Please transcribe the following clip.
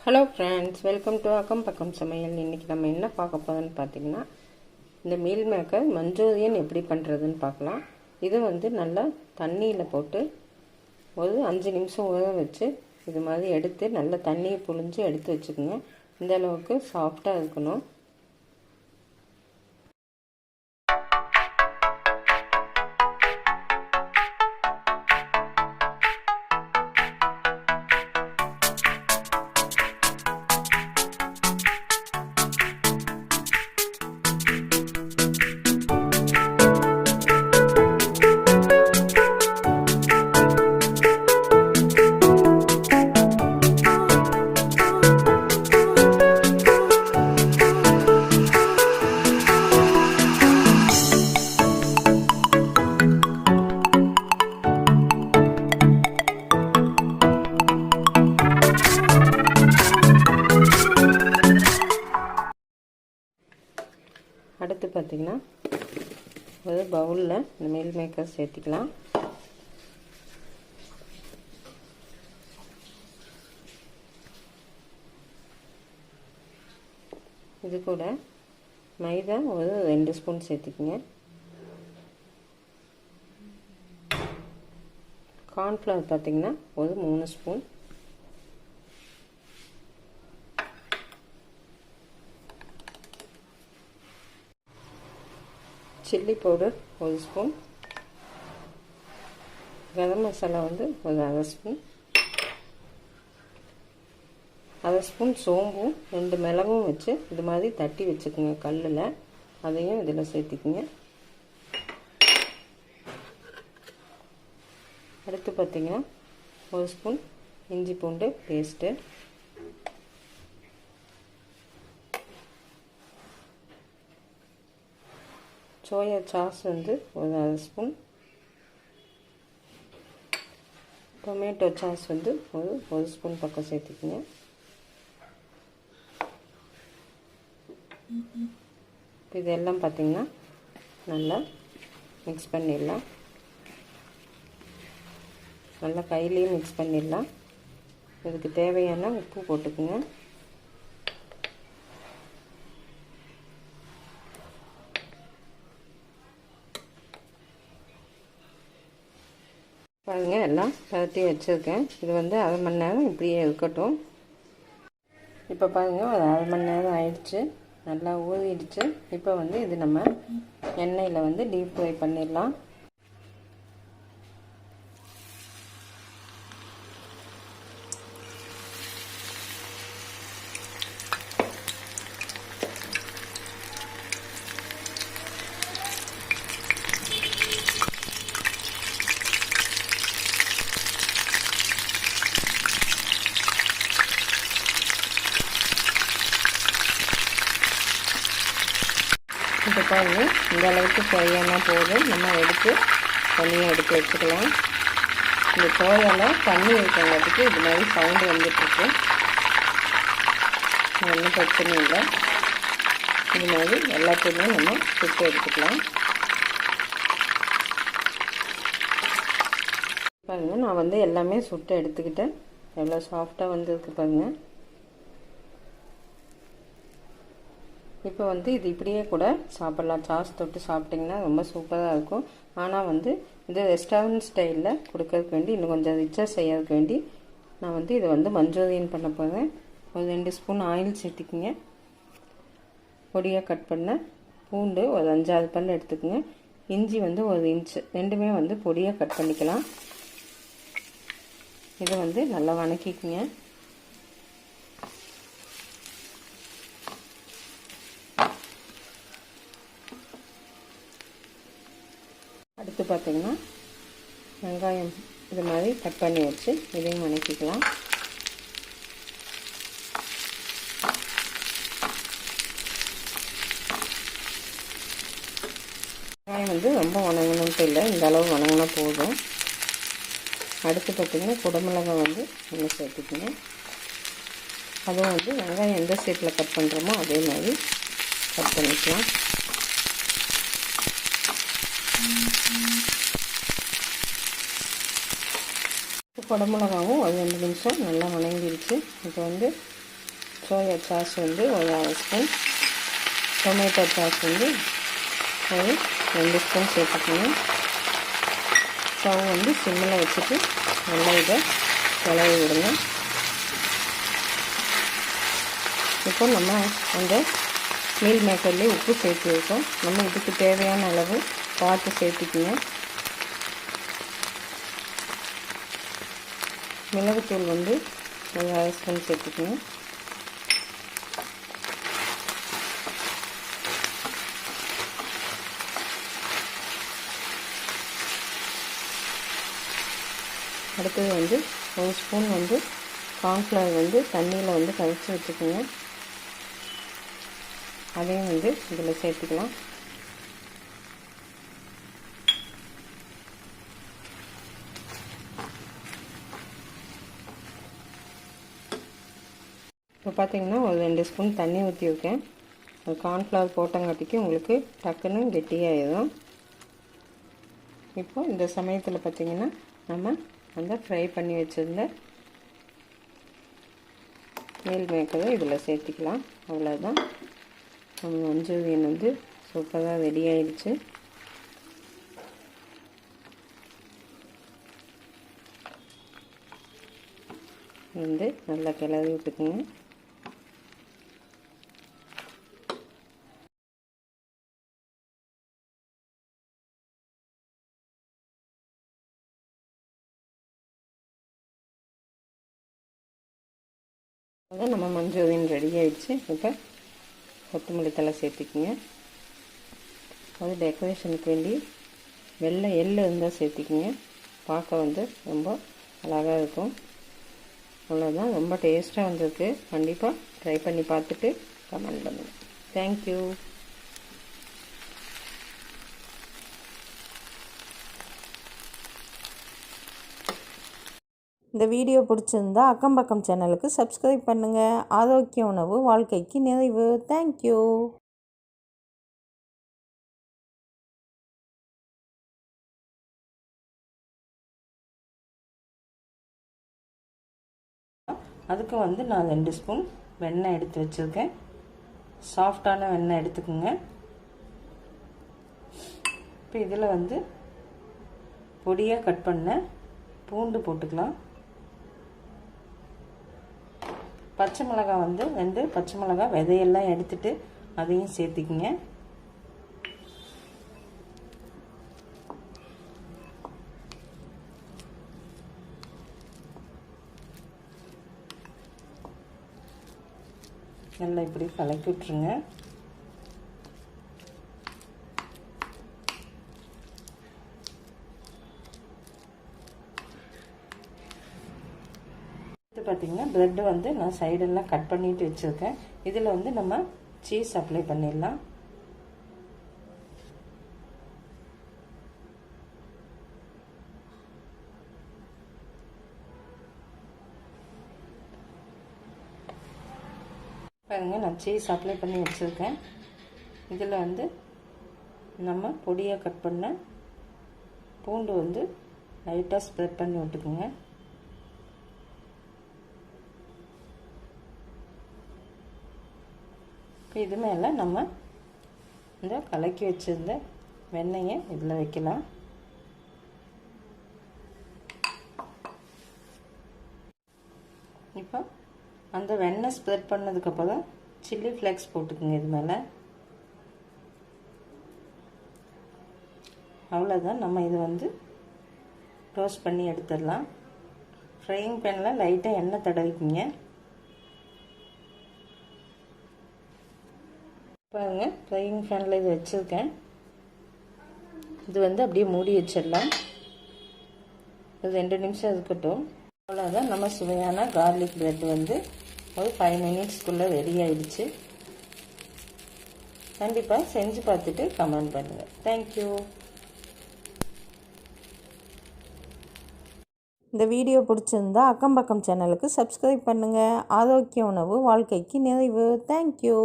Hello friends, welcome to அக்கம் பக்கம் சமையல். இன்றைக்கி நம்ம என்ன பார்க்க போகிறோன்னு பார்த்தீங்கன்னா, இந்த மீல் மேக்கர் மஞ்சூரியன் எப்படி பண்ணுறதுன்னு பார்க்கலாம். இது நல்லா தண்ணியில் போட்டு ஒரு 5 நிமிஷம் ஊற வச்சு இது மாதிரி எடுத்து நல்லா தண்ணியை புழிஞ்சு எடுத்து வச்சுக்கோங்க. இந்த அளவுக்கு சாஃப்டாக இருக்கணும். அடுத்து பார்த்திங்கன்னா ஒரு பவுலில் இந்த மீல் மேக்கர் சேர்த்திக்கலாம். இது கூட மைதா ஒரு 2 ஸ்பூன் சேர்த்திக்கங்க. கார்ன்ஃப்ளவர் பார்த்திங்கன்னா ஒரு 3 ஸ்பூன். சில்லி பவுடர் ஒரு ஸ்பூன். கரம் மசாலா ஒரு 1/2 ஸ்பூன். 1/2 ஸ்பூன் சோம்பும் 2 மிளகும் வச்சு இது மாதிரி தட்டி வச்சுக்கோங்க கல்லில். அதையும் இதில் சேர்த்திக்குங்க. அடுத்து பார்த்திங்கன்னா 1 ஸ்பூன் இஞ்சி பூண்டு பேஸ்ட்டு. சோயா சாஸ் ஒரு 1/2 ஸ்பூன். டொமேட்டோ சாஸ் ஒரு 1 ஸ்பூன் பக்கம் சேர்த்துக்குங்க. இதெல்லாம் பார்த்திங்கன்னா நல்லா மிக்ஸ் பண்ணிடலாம். நல்லா கையிலையும் மிக்ஸ் பண்ணிடலாம். இதுக்கு தேவையான உப்பு போட்டுக்குங்க. பாருங்கள், எல்லாம் பரட்டி வச்சுருக்கேன். இது 1/2 மணி நேரம் இப்படியே இருக்கட்டும். இப்போ பாருங்கள், ஒரு 1/2 மணி நேரம் ஆயிடுச்சு. நல்லா ஊறிடுச்சு. இப்போ இது நம்ம எண்ணெயில் டீப் ஃப்ரை பண்ணிடலாம். இப்போ பாருங்கள், இந்த அளவுக்கு சோயானா போதும். நம்ம எடுத்து தண்ணியை எடுத்து வச்சுக்கலாம். இந்த சோயாவில் தண்ணி இருக்கிறதுக்கு இது மாதிரி சவுண்டு வந்துட்டுருக்கு. ஒன்றும் பிரச்சனை இல்லை. இது மாதிரி எல்லாத்தையுமே நம்ம சுட்டு எடுத்துக்கலாம். பாருங்கள், நான் எல்லாமே சுட்டு எடுத்துக்கிட்டேன். எவ்வளோ சாஃப்டாக வந்துருக்கு பாருங்கள். இப்போ இது இப்படியே கூட சாப்பிட்லாம். சாஸ் தொட்டு சாப்பிட்டிங்கன்னா ரொம்ப சூப்பராக இருக்கும். ஆனால் இது ரெஸ்டாரண்ட் ஸ்டைலில் கொடுக்கறதுக்கு வேண்டி இன்னும் கொஞ்சம் ரிச்சாக செய்யறதுக்கு வேண்டி நான் இதை மஞ்சூரியன் பண்ண போகிறேன். ஒரு 2 ஸ்பூன் ஆயில் சேர்த்திக்குங்க. பொடியாக கட் பண்ண பூண்டு ஒரு 5-6 பல் எடுத்துக்கோங்க. இஞ்சி 1 இன்ச்சு, ரெண்டுமே பொடியாக கட் பண்ணிக்கலாம். இதை நல்லா வணக்கிக்குங்க. அடுத்து பார்த்திங்கன்னா வெங்காயம் இது மாதிரி கட் பண்ணி வச்சு இதையும் வணக்கிக்கலாம். வெங்காயம் ரொம்ப வணங்கணுன்ட்டு இல்லை, இந்த அளவு வணங்கினா போதும். அடுத்து பார்த்திங்கன்னா குடமிளகாய் ஒன்று சேர்த்துக்கணும். அதுவும் வெங்காயம் எந்த ஷேப்பில் கட் பண்ணுறோமோ அதே மாதிரி கட் பண்ணிக்கலாம். குடமிளகாவும் ஒரு 2 நிமிஷம் நல்லா வணங்கிடுச்சு. இப்போ சோயா சாஸ் வந்து ஒரு 1/2 ஸ்பூன், டொமேட்டோ சாஸ் வந்து ஒரு 2 ஸ்பூன் சேர்த்துக்கணும். ஸ்டவ் வந்து சிம்மில் வச்சுட்டு நல்லா இதை கிளறி விடுங்க. இப்போ நம்ம அந்த மீல் மேக்கர்லேயே உப்பு சேர்த்துருக்கோம். நம்ம இதுக்கு தேவையான அளவு பார்த்து சேர்த்துக்குங்க. மிளகுத்தூள் வந்து ஒரு 1/2 ஸ்பூன் சேர்த்துக்குங்க. அடுத்தது வந்து 1 ஸ்பூன் வந்து கார்ன்ஃப்ளவர் வந்து தண்ணியில் வந்து கரைச்சி வச்சுக்கோங்க. அதையும் வந்து இதில் சேர்த்துக்கலாம். இப்போ பார்த்தீங்கன்னா ஒரு 2 ஸ்பூன் தண்ணி ஊற்றிருக்கேன். கார்ன்ஃப்ளவர் போட்டங்காட்டிக்கு உங்களுக்கு டக்குன்னு கெட்டியாயிடும். இப்போ இந்த சமயத்தில் பார்த்திங்கன்னா நம்ம அந்த ஃப்ரை பண்ணி வச்சுருந்த மீல் மேக்கரை இதில் சேர்த்திக்கலாம். அவ்வளோதான், நம்ம மஞ்சூரியன் வந்து சூப்பராக ரெடி ஆயிடுச்சு. வந்து நல்லா கிளறி விட்டுக்குங்க. அதான் நம்ம மஞ்சூரியன் ரெடி ஆயிடுச்சு. இப்போ கொத்தமல்லி தழை சேர்த்திக்கிங்க. அது டெக்கரேஷனுக்கு வேண்டி வெள்ளை எள்ளு இருந்தால் சேர்த்திக்கிங்க. பார்க்க வந்து ரொம்ப அழகாக இருக்கும். அவ்வளோதான், ரொம்ப டேஸ்ட்டாக வந்திருக்கு. கண்டிப்பாக ட்ரை பண்ணி பார்த்துட்டு கமெண்ட் பண்ணுங்கள். தேங்க்யூ. இந்த வீடியோ பிடிச்சிருந்தா அக்கம் பக்கம் சேனலுக்கு சப்ஸ்கிரைப் பண்ணுங்கள். ஆரோக்கிய உணவு வாழ்க்கைக்கு நிறைவு. தேங்க்யூ. அதுக்கு வந்து நான் 2 ஸ்பூன் வெண்ணெய் எடுத்து வச்சுருக்கேன். சாஃப்டான வெண்ணெய் எடுத்துக்கோங்க. இப்போ இதில் வந்து பொடியாக கட் பண்ண பூண்டு போட்டுக்கலாம். பச்சை மிளகாய் வந்து 2 பச்சை மிளகாய் விதையெல்லாம் எடுத்துட்டு அதையும் சேர்த்திக்கிங்க. நல்லா இப்படி கலக்கி விட்டுருங்க. பார்த்தீங்கன்னா பிரெட் வந்து நான் சைடெல்லாம் கட் பண்ணிட்டு வச்சுருக்கேன். இதில் வந்து நம்ம சீஸ் அப்ளை பண்ணிடலாம். பாருங்க, நான் சீஸ் அப்ளை பண்ணி வச்சுருக்கேன். இதில் வந்து நம்ம பொடியாக கட் பண்ண பூண்டு வந்து லைட்டாக ஸ்ப்ரெட் பண்ணி விட்டுக்குங்க. இது மேலே நம்ம இந்த கலக்கி வச்சிருந்த வெண்ணெயை இதில் வைக்கலாம். இப்போ அந்த வெண்ணெய் ஸ்ப்ரெட் பண்ணதுக்கப்புறம் சில்லி ஃப்ளேக்ஸ் போட்டுக்குங்க இது மேலே. அவ்வளோதான், நம்ம இது வந்து டோஸ்ட் பண்ணி எடுத்துடலாம். ஃப்ரையிங் பேனில் லைட்டாக எண்ணெய் தடவிக்குங்க. பாருங்க, ஃப்ரையிங் பேனில் இது வச்சுருக்கேன். இது வந்து அப்படியே மூடி வச்சிடலாம். இது 2 நிமிஷம் இருக்கட்டும். அவ்வளோதான், நம்ம சுவையான கார்லிக் பிரெட் வந்து ஒரு 5 மினிட்ஸ்க்குள்ளே ரெடி ஆயிடுச்சு. கண்டிப்பாக செஞ்சு பார்த்துட்டு கமெண்ட் பண்ணுங்கள். தேங்க்யூ. இந்த வீடியோ பிடிச்சிருந்தா அக்கம் பக்கம் சேனலுக்கு சப்ஸ்கிரைப் பண்ணுங்கள். ஆரோக்கிய உணவு வாழ்க்கைக்கு நிறைவு. தேங்க்யூ.